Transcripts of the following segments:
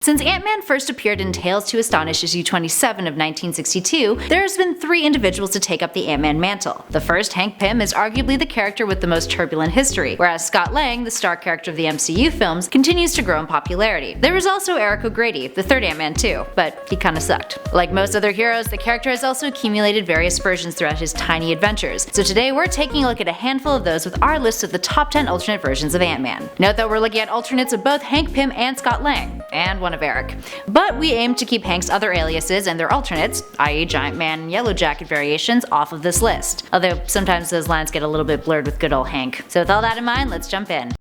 Since Ant-Man first appeared in Tales to Astonish issue 27 of 1962, there has been 3 individuals to take up the Ant-Man mantle. The first, Hank Pym, is arguably the character with the most turbulent history, whereas Scott Lang, the star character of the MCU films, continues to grow in popularity. There was also Eric O'Grady, the third Ant-Man too, but he kinda sucked. Like most other heroes, the character has also accumulated various versions throughout his tiny adventures, so today we're taking a look at a handful of those with our list of the top 10 alternate versions of Ant-Man. Note that we're looking at alternates of both Hank Pym and Scott Lang, and one of Eric. But we aim to keep Hank's other aliases and their alternates, i.e. Giant Man and Yellow Jacket variations, off of this list, although sometimes those lines get a little bit blurred with good old Hank. So with all that in mind, let's jump in.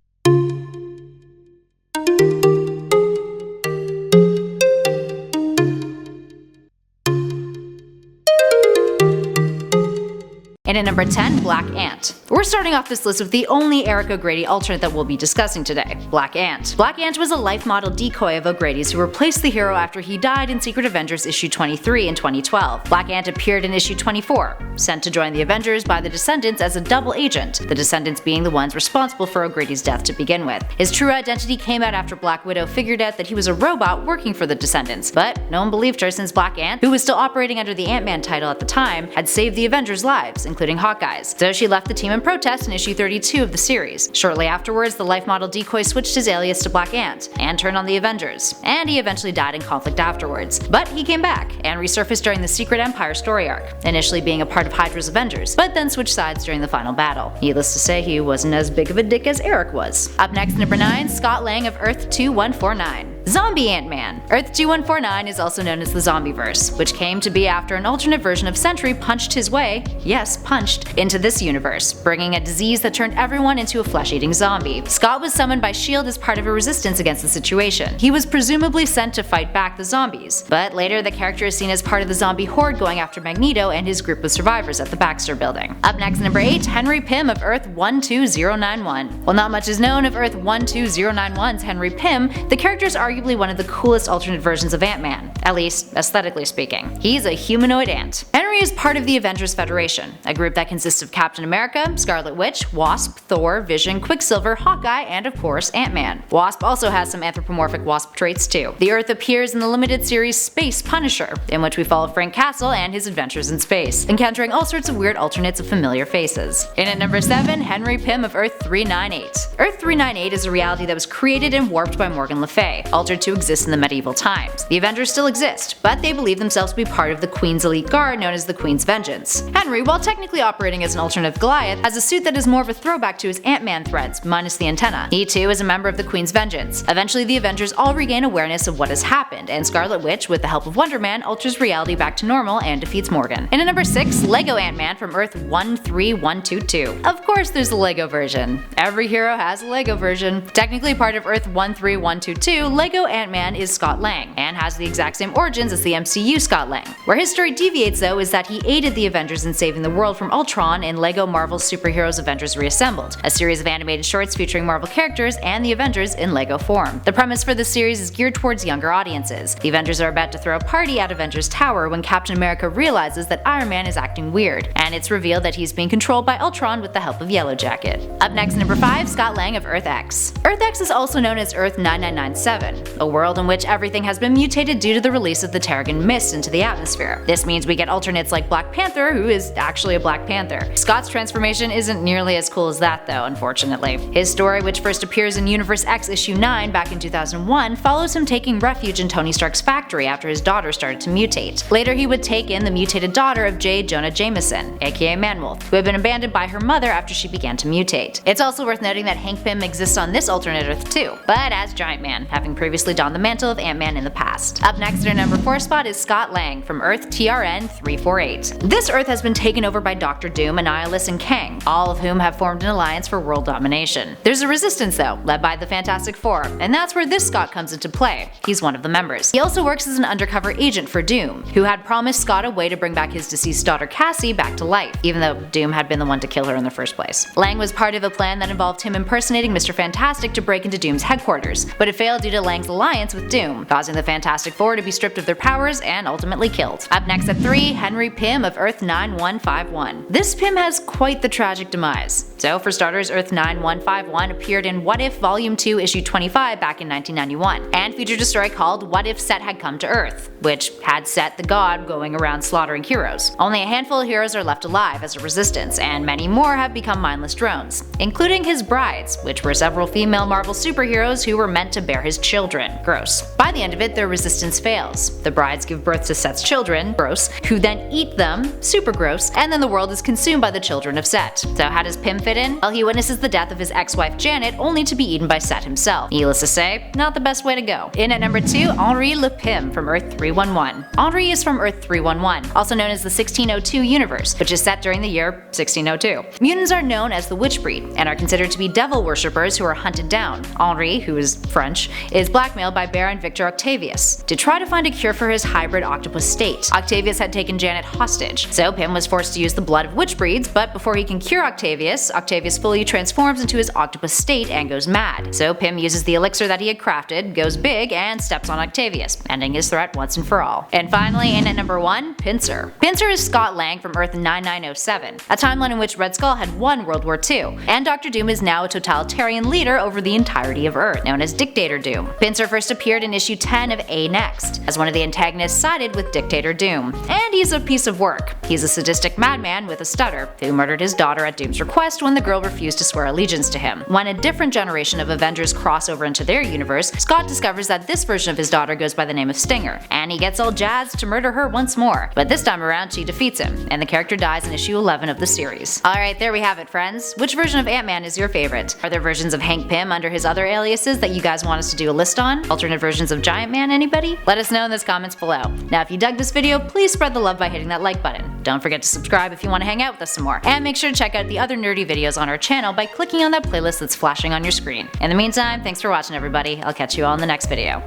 And at number 10, Black Ant. We're starting off this list with the only Eric O'Grady alternate that we'll be discussing today, Black Ant. Black Ant was a life model decoy of O'Grady's who replaced the hero after he died in Secret Avengers issue 23 in 2012. Black Ant appeared in issue 24, sent to join the Avengers by the Descendants as a double agent, the Descendants being the ones responsible for O'Grady's death to begin with. His true identity came out after Black Widow figured out that he was a robot working for the Descendants, but no one believed her since Black Ant, who was still operating under the Ant-Man title at the time, had saved the Avengers' lives, including Hawkeye's. So she left the team in protest in issue 32 of the series. Shortly afterwards, the life model decoy switched his alias to Black Ant and turned on the Avengers, and he eventually died in conflict afterwards. But he came back and resurfaced during the Secret Empire story arc, initially being a part of Hydra's Avengers, but then switched sides during the final battle. Needless to say, he wasn't as big of a dick as Eric was. Up next, number 9, Scott Lang of Earth 2149. Zombie Ant-Man. Earth 2149 is also known as the Zombieverse, which came to be after an alternate version of Sentry punched his way, yes, punched, into this universe, bringing a disease that turned everyone into a flesh-eating zombie. Scott was summoned by S.H.I.E.L.D. as part of a resistance against the situation. He was presumably sent to fight back the zombies, but later the character is seen as part of the zombie horde going after Magneto and his group of survivors at the Baxter Building. Up next, number 8, Henry Pym of Earth 12091. While not much is known of Earth 12091's Henry Pym, the character is arguably one of the coolest alternate versions of Ant-Man, at least aesthetically speaking. He's a humanoid ant. Henry is part of the Avengers Federation, a group that consists of Captain America, Scarlet Witch, Wasp, Thor, Vision, Quicksilver, Hawkeye, and of course Ant-Man. Wasp also has some anthropomorphic Wasp traits too. The Earth appears in the limited series Space Punisher, in which we follow Frank Castle and his adventures in space, encountering all sorts of weird alternates of familiar faces. In at number 7, Henry Pym of Earth 398. Earth 398 is a reality that was created and warped by Morgan Le Fay, altered to exist in the medieval times. The Avengers still exist, but they believe themselves to be part of the Queen's elite guard known as the Queen's Vengeance. Henry, while technically operating as an alternative Goliath, has a suit that is more of a throwback to his Ant-Man threads, minus the antenna. He too is a member of the Queen's Vengeance. Eventually the Avengers all regain awareness of what has happened, and Scarlet Witch, with the help of Wonder Man, alters reality back to normal and defeats Morgan. And at number 6, Lego Ant-Man from Earth 13122. Of course there's a Lego version. Every hero has a Lego version. Technically part of Earth 13122, Lego Ant-Man is Scott Lang, and has the exact same origins as the MCU Scott Lang. Where his story deviates though is that he aided the Avengers in saving the world from Ultron in LEGO Marvel's Superheroes Avengers Reassembled, a series of animated shorts featuring Marvel characters and the Avengers in LEGO form. The premise for this series is geared towards younger audiences. The Avengers are about to throw a party at Avengers Tower when Captain America realizes that Iron Man is acting weird, and it's revealed that he's being controlled by Ultron with the help of Yellow Jacket. Up next, number 5, Scott Lang of Earth X. Earth X is also known as Earth 9997, a world in which everything has been mutated due to the release of the Terrigen Mist into the atmosphere. This means we get alternates like Black Panther, who is actually a Black Panther. Scott's transformation isn't nearly as cool as that though, unfortunately. His story, which first appears in Universe X issue 9 back in 2001, follows him taking refuge in Tony Stark's factory after his daughter started to mutate. Later he would take in the mutated daughter of J. Jonah Jameson, aka Manwolf, who had been abandoned by her mother after she began to mutate. It's also worth noting that Hank Pym exists on this alternate Earth too, but as Giant Man, having previously donned the mantle of Ant-Man in the past. Up next at our number 4 spot is Scott Lang from Earth TRN 348. This Earth has been taken over by Doctor Doom, Annihilus, and Kang, all of whom have formed an alliance for world domination. There's a resistance though, led by the Fantastic Four, and that's where this Scott comes into play. He's one of the members. He also works as an undercover agent for Doom, who had promised Scott a way to bring back his deceased daughter Cassie back to life, even though Doom had been the one to kill her in the first place. Lang was part of a plan that involved him impersonating Mr. Fantastic to break into Doom's headquarters, but it failed due to Lang's alliance with Doom, causing the Fantastic Four to be stripped of their powers and ultimately killed. Up next at 3, Henry Henry Pym of Earth 9151. This Pym has quite the tragic demise. So for starters, Earth 9151 appeared in What If Volume 2 Issue 25 back in 1991, and featured a story called What If Set Had Come to Earth, which had Set the god going around slaughtering heroes. Only a handful of heroes are left alive as a resistance, and many more have become mindless drones, including his brides, which were several female Marvel superheroes who were meant to bear his children. Gross. By the end of it, their resistance fails. The brides give birth to Set's children, gross, who then eat them, super gross, and then the world is consumed by the children of Set. So how does Pym fit in? Well, he witnesses the death of his ex-wife Janet, only to be eaten by Set himself. Needless to say, not the best way to go. In at number 2, Henri Le Pym from Earth 311. Henri is from Earth 311, also known as the 1602 universe, which is set during the year 1602. Mutants are known as the witch breed, and are considered to be devil worshippers who are hunted down. Henri, who is French, is blackmailed by Baron Victor Octavius to try to find a cure for his hybrid octopus state. Octavius had taken Janet hostage, so Pym was forced to use the blood of witch breeds, but before he can cure Octavius, Octavius fully transforms into his octopus state and goes mad. So Pym uses the elixir that he had crafted, goes big, and steps on Octavius, ending his threat once and for all. And finally, in at number 1, Pincer. Pincer is Scott Lang from Earth 9907, a timeline in which Red Skull had won World War II, and Dr. Doom is now a totalitarian leader over the entirety of Earth, known as Dictator Doom. Pincer first appeared in issue 10 of A Next, as one of the antagonists sided with Dictator Doom. And he's a piece of work. He's a sadistic madman with a stutter, who murdered his daughter at Doom's request when the girl refused to swear allegiance to him. When a different generation of Avengers cross over into their universe, Scott discovers that this version of his daughter goes by the name of Stinger, and he gets all jazzed to murder her once more. But this time around, she defeats him, and the character dies in issue 11 of the series. Alright, there we have it, friends. Which version of Ant-Man is your favorite? Are there versions of Hank Pym under his other aliases that you guys want us to do a list on? Alternate versions of Giant Man, anybody? Let us know in the comments below. Now if you dug this video, please spread the love by hitting that like button. Don't forget to subscribe if you want to hang out with us some more. And make sure to check out the other nerdy videos on our channel by clicking on that playlist that's flashing on your screen. In the meantime, thanks for watching everybody. I'll catch you all in the next video.